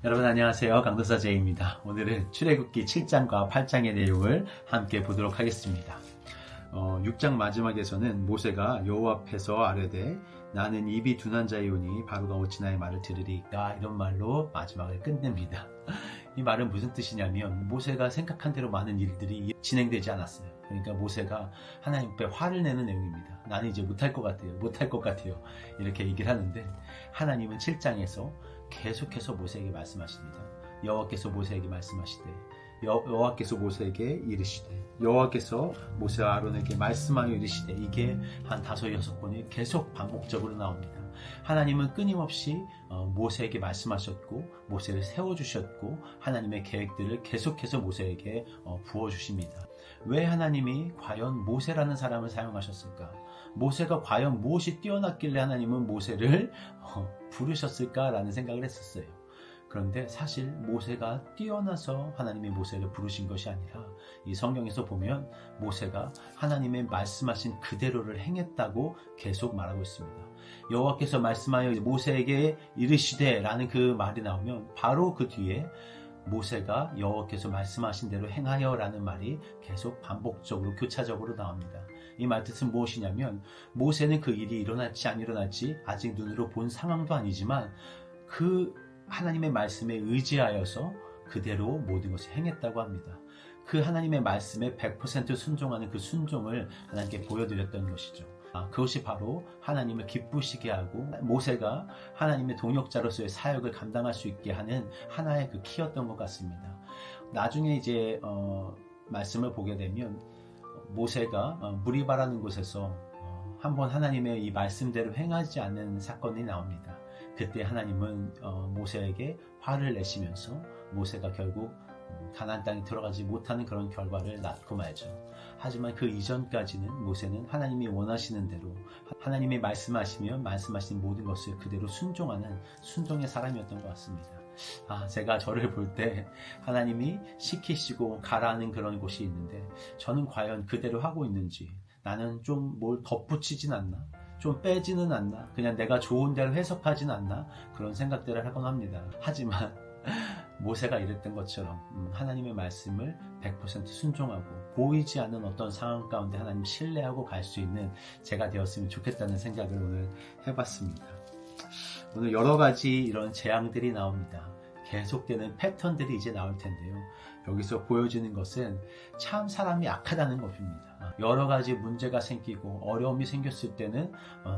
여러분 안녕하세요. 강도사 제이입니다. 오늘은 출애굽기 7장과 8장의 내용을 함께 보도록 하겠습니다. 6장 마지막에서는 모세가 여호와 앞에서 아뢰되 나는 입이 둔한 자이오니 바로가 어찌 나의 말을 들으리까, 이런 말로 마지막을 끝냅니다. 이 말은 무슨 뜻이냐면 모세가 생각한 대로 많은 일들이 진행되지 않았어요. 그러니까 모세가 하나님 앞에 화를 내는 내용입니다. 나는 이제 못할 것 같아요. 이렇게 얘기를 하는데 하나님은 7장에서 계속해서 모세에게 말씀하십니다. 여호와께서 모세에게 말씀하시되 여호와께서 모세에게 이르시되 여호와께서 모세와 아론에게 말씀하여 이르시되, 이게 한 5-6번이 계속 반복적으로 나옵니다. 하나님은 끊임없이 모세에게 말씀하셨고 모세를 세워주셨고 하나님의 계획들을 계속해서 모세에게 부어주십니다. 왜 하나님이 과연 모세라는 사람을 사용하셨을까? 모세가 과연 무엇이 뛰어났길래 하나님은 모세를 부르셨을까라는 생각을 했었어요. 그런데 사실 모세가 뛰어나서 하나님이 모세를 부르신 것이 아니라 이 성경에서 보면 모세가 하나님의 말씀하신 그대로를 행했다고 계속 말하고 있습니다. 여호와께서 말씀하여 모세에게 이르시되 라는 그 말이 나오면 바로 그 뒤에 모세가 여호와께서 말씀하신 대로 행하여 라는 말이 계속 반복적으로 교차적으로 나옵니다. 이 말뜻은 무엇이냐면 모세는 그 일이 일어날지 안 일어날지 아직 눈으로 본 상황도 아니지만 그 하나님의 말씀에 의지하여서 그대로 모든 것을 행했다고 합니다. 그 하나님의 말씀에 100% 순종하는 그 순종을 하나님께 보여드렸던 것이죠. 그것이 바로 하나님을 기쁘시게 하고 모세가 하나님의 동역자로서의 사역을 감당할 수 있게 하는 하나의 그 키였던 것 같습니다. 나중에 이제 말씀을 보게 되면 모세가 무리바라는 곳에서 한번 하나님의 이 말씀대로 행하지 않는 사건이 나옵니다. 그때 하나님은 모세에게 화를 내시면서 모세가 결국 가나안 땅에 들어가지 못하는 그런 결과를 낳고 말죠. 하지만 그 이전까지는 모세는 하나님이 원하시는 대로 하나님이 말씀하시면 말씀하신 모든 것을 그대로 순종하는 순종의 사람이었던 것 같습니다. 제가 저를 볼 때 하나님이 시키시고 가라는 그런 곳이 있는데 저는 과연 그대로 하고 있는지, 나는 좀 뭘 덧붙이진 않나, 좀 빼지는 않나, 그냥 내가 좋은 대로 해석하진 않나, 그런 생각들을 하곤 합니다. 하지만 모세가 이랬던 것처럼 하나님의 말씀을 100% 순종하고 보이지 않는 어떤 상황 가운데 하나님 신뢰하고 갈 수 있는 제가 되었으면 좋겠다는 생각을 오늘 해봤습니다. 오늘 여러 가지 이런 재앙들이 나옵니다. 계속되는 패턴들이 이제 나올 텐데요. 여기서 보여지는 것은 참 사람이 악하다는 것입니다. 여러 가지 문제가 생기고 어려움이 생겼을 때는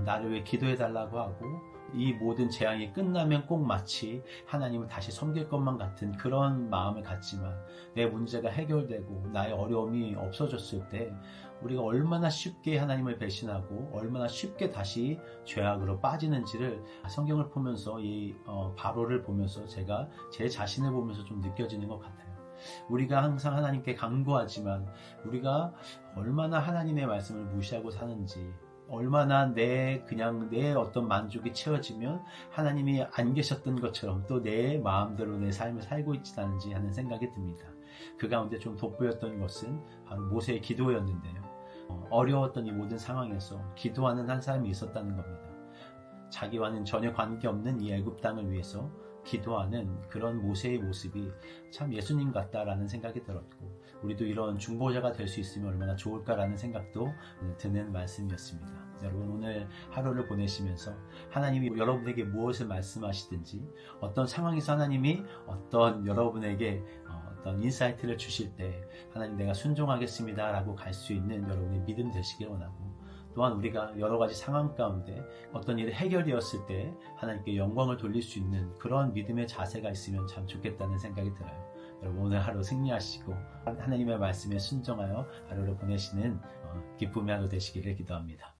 나를 위해 기도해 달라고 하고, 이 모든 재앙이 끝나면 꼭 마치 하나님을 다시 섬길 것만 같은 그런 마음을 갖지만, 내 문제가 해결되고 나의 어려움이 없어졌을 때 우리가 얼마나 쉽게 하나님을 배신하고 얼마나 쉽게 다시 죄악으로 빠지는지를 성경을 보면서 이 바로를 보면서 제가 제 자신을 보면서 좀 느껴지는 것 같아요. 우리가 항상 하나님께 간구하지만 우리가 얼마나 하나님의 말씀을 무시하고 사는지, 얼마나 내 어떤 만족이 채워지면 하나님이 안 계셨던 것처럼 또 내 마음대로 내 삶을 살고 있지 않은지 하는 생각이 듭니다. 그 가운데 좀 돋보였던 것은 바로 모세의 기도였는데요. 어려웠던 이 모든 상황에서 기도하는 한 사람이 있었다는 겁니다. 자기와는 전혀 관계없는 이 애굽 땅을 위해서 기도하는 그런 모세의 모습이 참 예수님 같다라는 생각이 들었고, 우리도 이런 중보자가 될 수 있으면 얼마나 좋을까라는 생각도 드는 말씀이었습니다. 여러분, 오늘 하루를 보내시면서 하나님이 여러분에게 무엇을 말씀하시든지, 어떤 상황에서 하나님이 어떤 여러분에게 어떤 인사이트를 주실 때 하나님 내가 순종하겠습니다 라고 갈 수 있는 여러분의 믿음 되시길 원하고, 또한 우리가 여러 가지 상황 가운데 어떤 일이 해결되었을 때 하나님께 영광을 돌릴 수 있는 그런 믿음의 자세가 있으면 참 좋겠다는 생각이 들어요. 여러분, 오늘 하루 승리하시고 하나님의 말씀에 순종하여 하루를 보내시는 기쁨의 하루 되시기를 기도합니다.